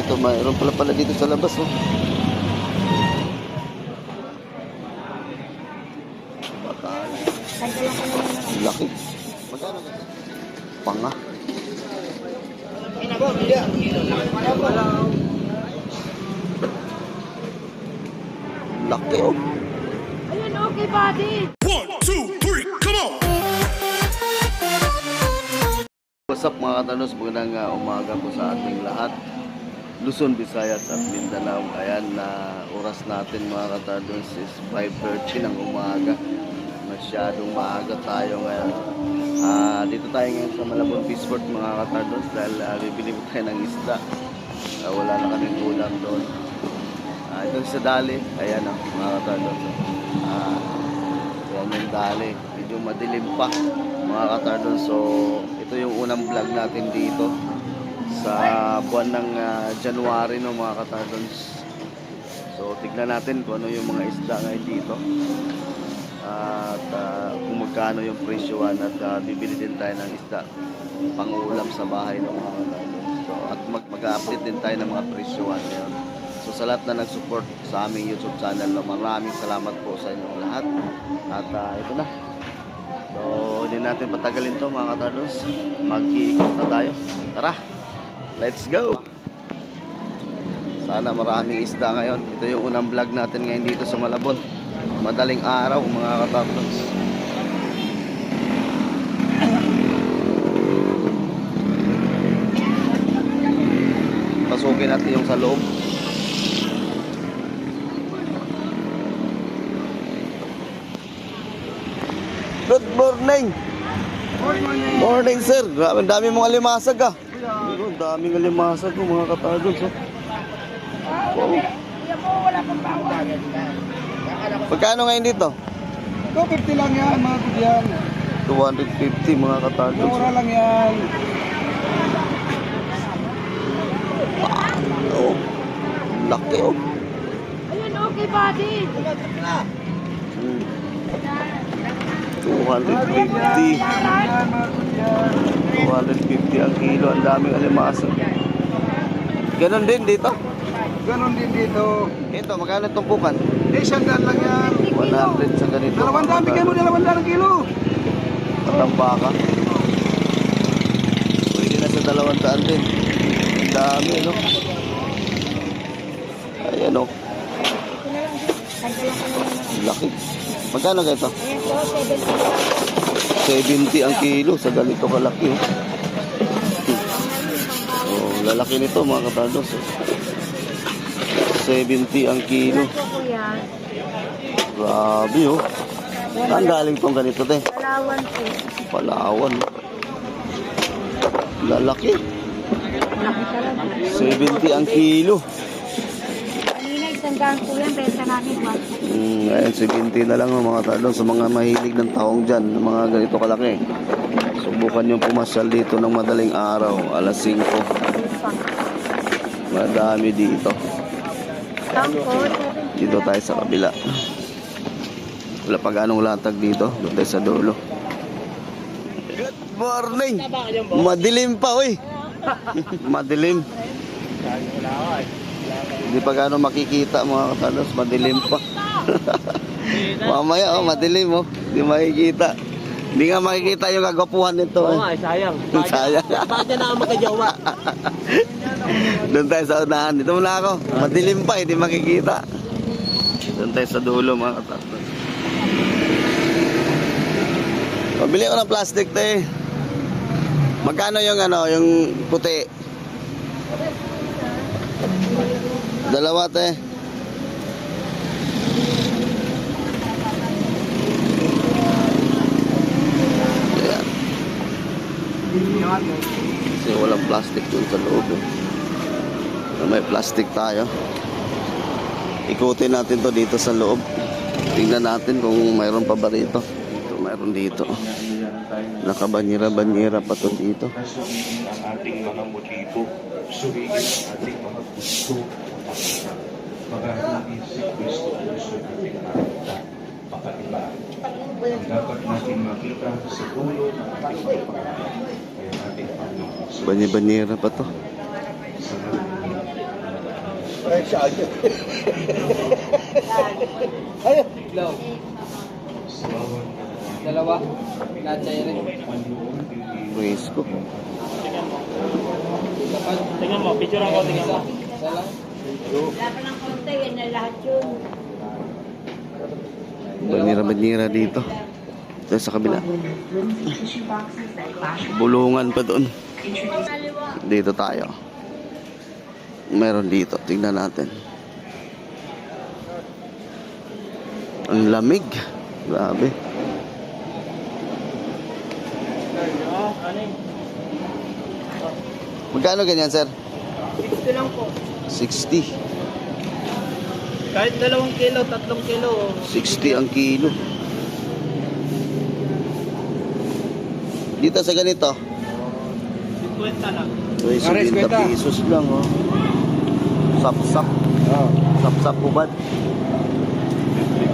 Ito, mayroon pala dito sa labas, oh. Laki. Magkano ka? Panga. Laki, oh. Ayun, okay, buddy. 1, 2, 3, come on! What's up mga katanos, magandang umaga po sa ating lahat. Luzon, Visayas at Mindanao. Ayan na oras natin mga katanos is 5:30 ng umaga. Masyadong maaga tayo ngayon. Dito tayo ngayon sa Malabon Fishport mga katanos dahil bibili po tayo ng isda. Wala na kaming ulam doon. Ito sa dali. Ayan mga katanos. Ayan yung dali. Medyo madilim pa mga katanos. So ito yung unang vlog natin dito sa buwan ng January, no mga katardons. So tignan natin kung ano yung mga isda ngayon dito at kung magkano yung presyoan at bibili din tayo ng isda pangulam sa bahay, no mga katardons. So, at mag-update din tayo ng mga presyoan ngayon. So sa lahat na nag-support sa aming YouTube channel, no, maraming salamat po sa inyong lahat. At ito na. So hindi natin patagalin to mga katardons. Mag-iikot na tayo. Tara! Let's go! Sana maraming isda ngayon. Ito yung unang vlog natin ngayon dito sa Malabon. Madaling araw mga katartons. Pasukin natin yung sa loob. Good morning! Morning sir! Grabe, dami mong alimasag ah. Ang daming alimasag ko mga katardons. Wow. Pagkano ngayon dito? 250 lang yan mga kubyan. 250 mga katardons. Mura lang yan. Oh, laki oh. Ayun, okay, buddy. 250. 250 ang kilo. Ang daming alimasag. Ganon din dito. Ganon din dito. Ito, magkano tumpukan? Sandaan lang yan. 100 sa ganito. 200, bigay mo 200 ang kilo. Patambaka. Pwede na sa 200 din. Ang dami, no? Ayan, no? Laki. Magkano ka ito? 70 ang kilo sa ganito kalaki. Oh, lalaki nito mga katardos. 70 ang kilo. Grabe oh. Saan galing tong ganito te? Palawan po. Palawan. Lalaki. Laki talaga. 70 ang kilo. Kanina, isang daan po yan. Benta namin 1. Ayan, 70 na lang mga katardos sa mga mahilig ng taong dyan. Mga ganito kalaki. Subukan nyo pumasyal dito ng madaling araw. Alas 5. Madami dito. Dito tayo sa kabila. Wala pa ganong latag dito. Doon tayo sa dulo. Good morning! Madilim pa, uy! Madilim. Hindi pa gano'ng makikita mga katalos. Madilim pa. Mamaya, madilim, oh. Hindi makikita. Hindi nga makikita yung kagwapuhan nito. Oo nga, sayang. Sayang. Bakit na ako magkajawa? Doon tayo sa unahan. Dito muna ako. Madilim pa, hindi makikita. Doon tayo sa dulo mga katalos. Pabili ko ng plastic te. Magkano yung yung puti? Dalawa te. Ayan. Kasi walang plastic dun sa loob. May plastic tayo. Ikutin natin to dito sa loob. Tingnan natin kung mayroon pa ba rito. Mayroon dito. Nakabanyera-banyera pa to dito. Ang ating mga motibo, suriin ang ating mga gusto at magagamit si Kristo sa ating nakita, pakaiba. Dapat natin makita sa dulo ng ating pagpapalagay. Kaya natin Panginoon. Banyera-banyera pa to. Sa ngalan Dalawa. Lahat sa'yo rin. Praise ko. Tingnan mo, picture ako, tingnan mo. Isa lang. Wala pa ng konti, yan na lahat yun. Banira-banira dito. Ito sa kabila. Bulungan pa doon. Dito tayo. Meron dito. Tingnan natin. Ang lamig. Grabe. Magkano ganyan, sir? 60 lang po. 60. Kahit 2 kilo, 3 kilo. 60 ang kilo. Dito sa ganito, 50 lang. so, 70 pesos lang, oh. Sap-sap. Oo. Sap-sap ubad.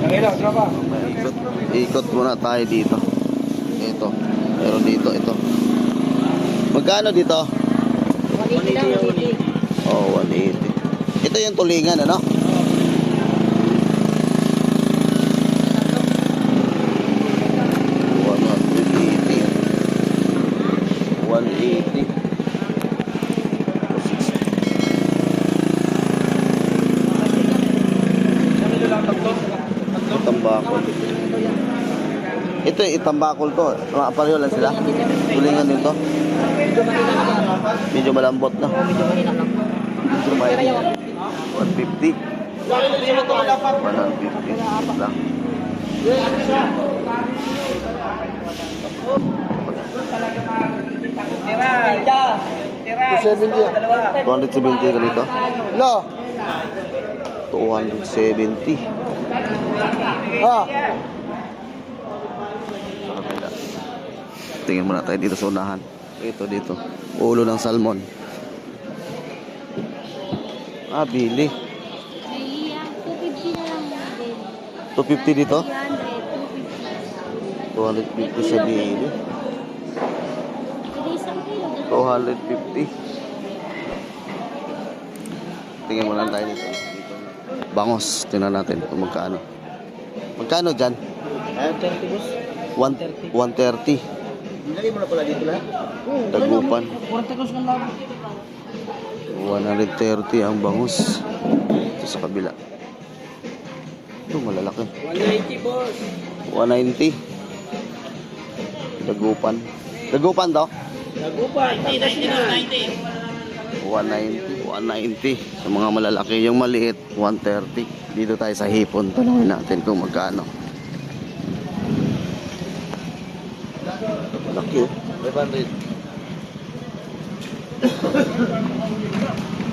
Ang ilaw, tropa. Ikot, ikot muna tayo dito. Ito. Meron dito, ito. Magkano dito? 180 lang, 180. Oh, 180. Ito yung tulingan, ano? Tambakol. Ito yung itambakol to. Mga pareho lang sila. Tulingan din to. Medyo malambot na. Medyo mahal. 150. 150 lang. Tira. 270 ganito. Lo. 270. Ah. Sa kabila. Tingin muna tayo dito sa unahan. Ito dito. Ulo ng salmon. Ah, bili. Ay, 250 na lang din. 250 dito? 300, 250. 250 sa bili. Hindi isang kilo. 250. Tingin mo lang tayo dito. Bangos. Tingnan natin kung magkano. Magkano dyan? 30 boss. 130. Nilagay mo na pala dito lahat? Dagupan. 40 boss ng lang. 130 ang bangus. Ito sa kabila. Ito malalaki. 190 boss. 190. Dagupan. Dagupan to? Nagupa, hindi na 90. 190. 190. Sa mga malalaki. Yung maliit, 130. Dito tayo sa hipon. Tanungin natin kung magkano. Laki oh. 500.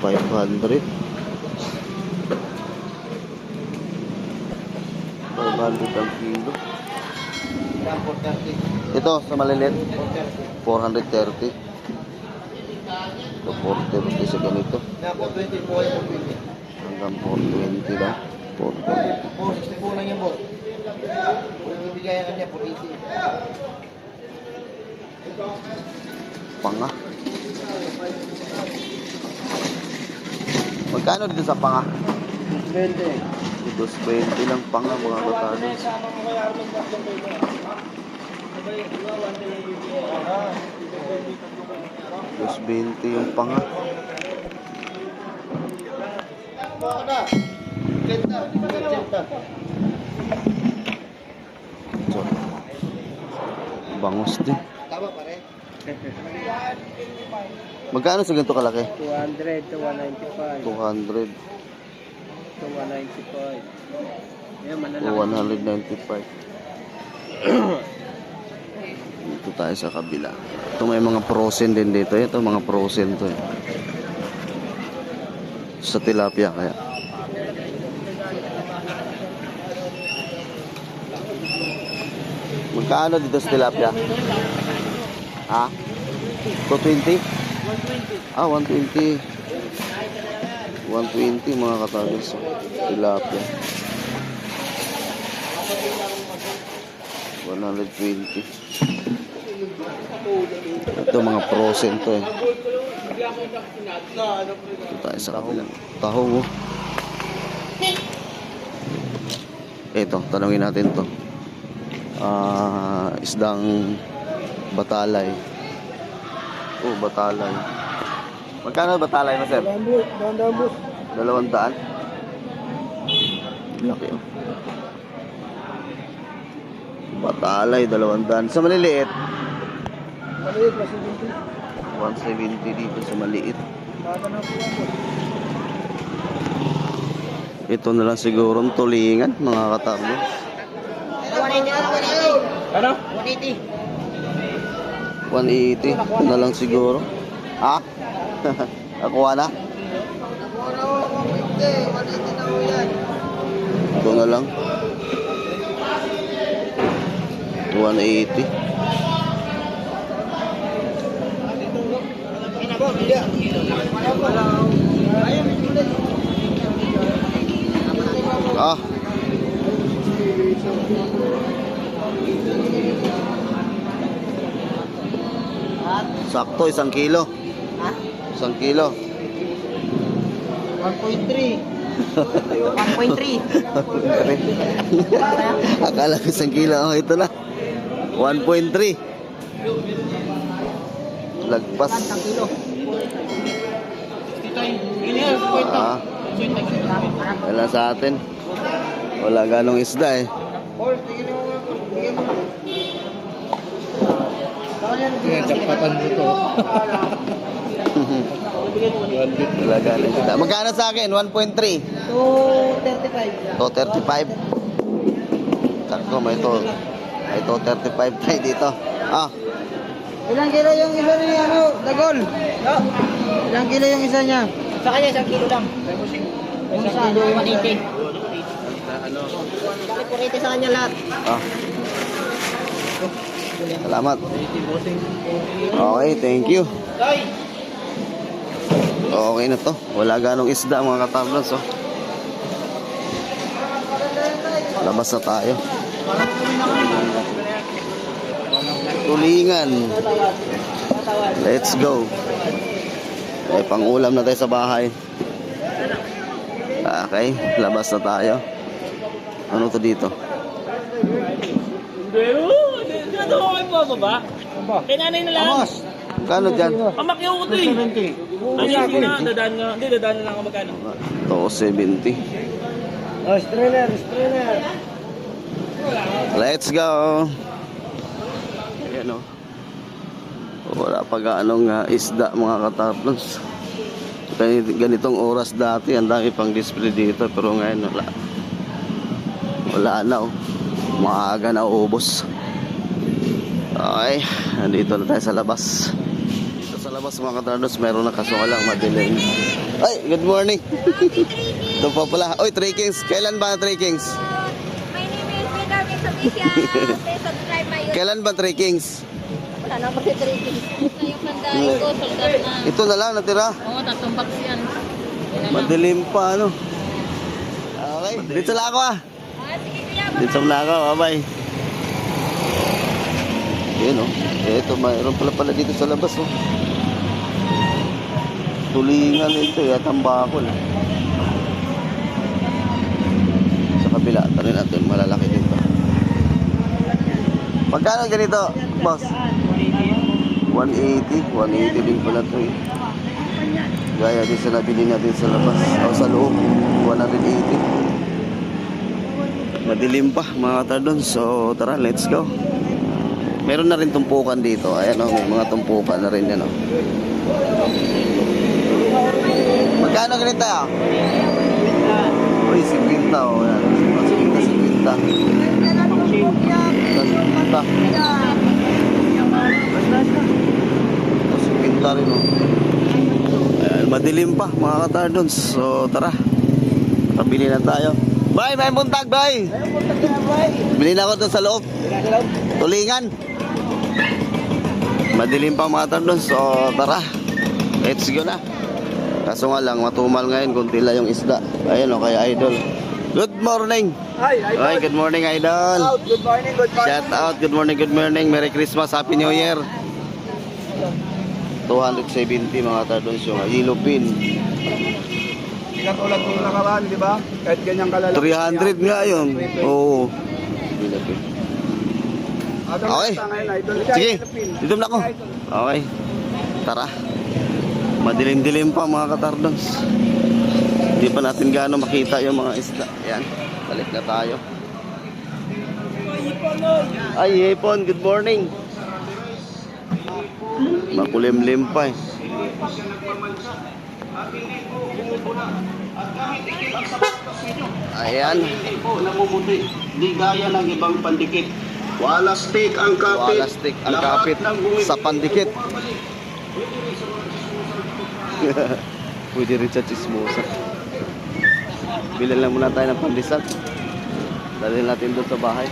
500. 500 ang kilo. Ito sa maliliit 430. Ito 430 sa ganito. Hanggang 420 lang. 420. Panga. Magkano dito sa panga? 220 lang panga mga katalos. 220 yung panga. So, bangus din. Magkano sa ganito kalaki? 200 to 195. 200 To 195. Yan, to manalaki. 195. Dito tayo sa kabila. Ito may mga frozen din dito. Ito mga frozen to eh. Sa tilapia kaya. Magkano dito sa tilapia? Ha? 220? Ah, 120. 120 mga katagos. Tilapia. 120. Ito mga frozen to eh. Ito tayo sa kabilang tahong oh. Ito, tanungin natin to. Isdang batalay. Oh, batalay. Magkano batalay mo, sir? 200? Laki, oh. Batalay, 200. Sa maliliit? 170 dito sa maliit. Ito na lang siguro ang tulingan, mga katarlo. 180. Ano? 180. 180 na lang siguro. Ha? Nakuha na? Ito na lang. 180. Ah. Sakto, 1 kilo. 1 kilo. 1.3. 1.3. Akala ko 1 kilo. Oh, ito na. 1.3. Lagpas. Ah. Wala sa atin. Wala ganong isda eh. Japatan mo to. Wala ganong isda. Magkano sa akin? 1.3. 235. 235. Sakto, may to. May 235 tayo dito. Ah. Ilang kilo yung isa niya, ano? Dagol. Ilang kilo yung isa niya? Sa kanya, 1 kilo lang. 1 kilo, 180. Kalipurete sa kanya lahat. Ah. Salamat. Okay, thank you. Okay na to. Wala ganong isda mga katarlos. Oh. Labas na tayo. Tulingan. Let's go. Ay, pang-ulam na tayo sa bahay. Okay, labas na tayo. Ano to dito? Dito ko kayo bababa. Kay nanay na lang. Kano dyan? Pamakyaw ko to eh. Ay, hindi na. Dadaan nga. Hindi, dadaan na lang ako magkano. 270. Oh, strainer. Let's go. Ayan o. Wala pa gaanong isda mga katarlos. Ganitong oras dati, ang dami pang display dito. Pero ngayon wala. Wala na o. Maaga na ubos. Okay, nandito na tayo sa labas. Dito sa labas mga katarlos, meron na kaso lang madilim. Ay, good morning. Ito pa pala. Oy, 3 Kings. Kailan ba 3 Kings? My name is Benjamin Sabisya. Please subscribe my YouTube. Kailan ba 3 Kings? Wala na ako si Tricky. Yung pandahin ko, soldat na. Ito na lang natira. Oo, tatlong box yan. Madilim pa ano. Okay, dito lang ako ah. Sige kuya, Dito lang ako, bye-bye. Ayan o. Ito, mayroon pala dito sa labas o. Tulingan ito, yatang bakol. Sa kabila, tanin natin, malalaki dito. Magkano ganito, boss? 180. 180 din pala ito eh. Gaya din sa nabili natin sa labas. O sa loob, 180. Madilim pa mga katardon. So tara, let's go. Meron na rin tumpukan dito. Ayan o, may mga tumpukan na rin yan o. Magkano ganito ah? Uy, 50 o. Ayan, 50. 50 rin o. Ayan, madilim pa mga katardons. So tara, pabili na tayo. Bye, may buntag, bye. Bili na ako doon sa loob. Tulingan. Madilim pa mga katardons. So tara, let's go na. Kaso nga lang, matumal ngayon, kunti lang yung isda. Ayan o, kay Idol. Good morning. Hi, good morning, Idol. Good morning. Shout out, good morning. Merry Christmas, Happy New Year. 270 mga katardons yung yellow pin. Hindi katulad nung nakaraan, di ba? Kahit ganyang kalalaki. 300 nga yun. Oo. Okay. Sige, dito na ako. Okay. Tara. Madilim-dilim pa mga katardons. Hindi pa natin gaano makita yung mga isda. Ayan, balik na tayo. Ay, hipon, good morning. Makulimlim pa eh. Ayan. Namumuti, di gaya ng ibang pandikit. Wala stick ang kapit. Wala stick ang kapit sa pandikit. Pwede rin sa chismosa. Bilan lang muna tayo ng pandesal. Dalhin natin doon sa bahay.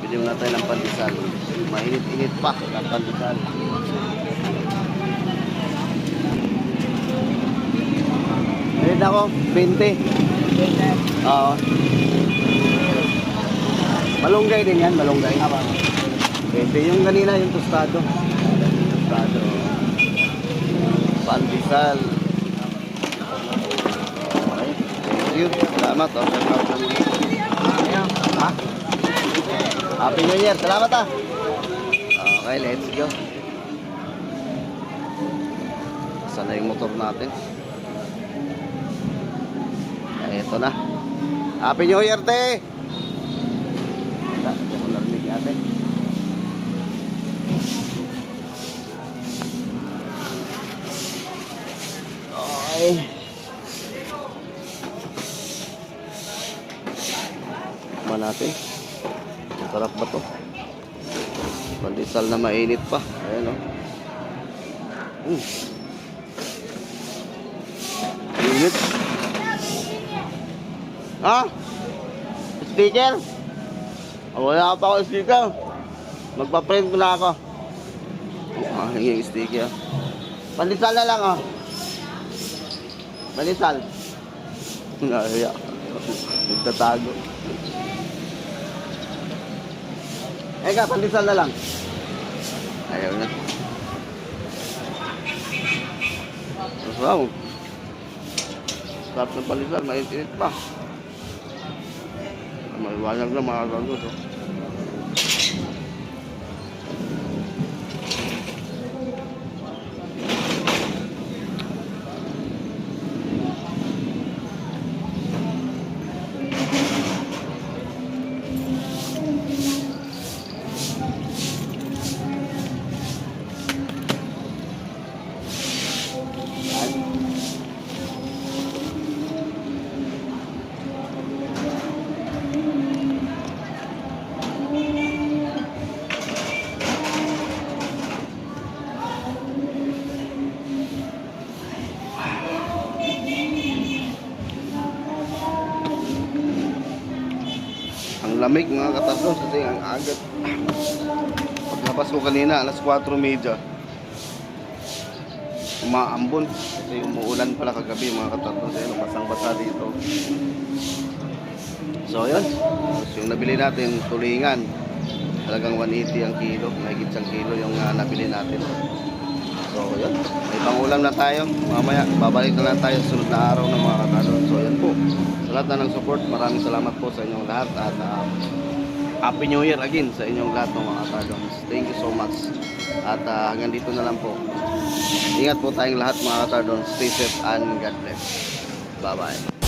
Bilhin muna tayo ng pandesal. Mainit-init pa ng pandesal. Ayun ako, 20. Oo. Malunggay din yan, malunggay. 20. Yung kanina, yung tostado. Tostado. Pandesal. Okay. Thank you. Salamat. Oh. Ha? Happy New Year. Salamat ah. Okay, let's go. Saan na yung motor natin? Ito na. Happy New Year, te! Hindi ko narinig ate. Okay. Kuma natin. Sarap ba to? Pandesal na mainit pa. Ayan o. Init. Ha? Sticker? Wala pa ako sticker. Magpa-print ko na ako. Yung sticker. Pandesal na lang, oh. Pandesal. Nahaya. Nagtatago. Eka, pandesal na lang. Ayaw na. Wow. Sarap ng pandesal, mainit-init pa. Maliwanag na mga kagod. Lamig mga katardos kasi ang agad. Paglabas ko kanina alas 4:30 umaambon kasi umuulan pala kagabi mga katardos. Ayun, basang-basa dito. So yun, yung nabili natin tulingan talagang 180 ang kilo, mahigit 1 kilo yung nabili natin. So yun, may pangulam na tayo. Mamaya babalik na lang tayo sa sunod na araw ng mga katardos. So yan po, sa lahat na ng support, maraming salamat po sa inyong lahat at Happy New Year again sa inyong lahat ng mga katardos. Thank you so much. At hanggang dito na lang po. Ingat po tayong lahat mga katardos. Stay safe and God bless. Bye bye.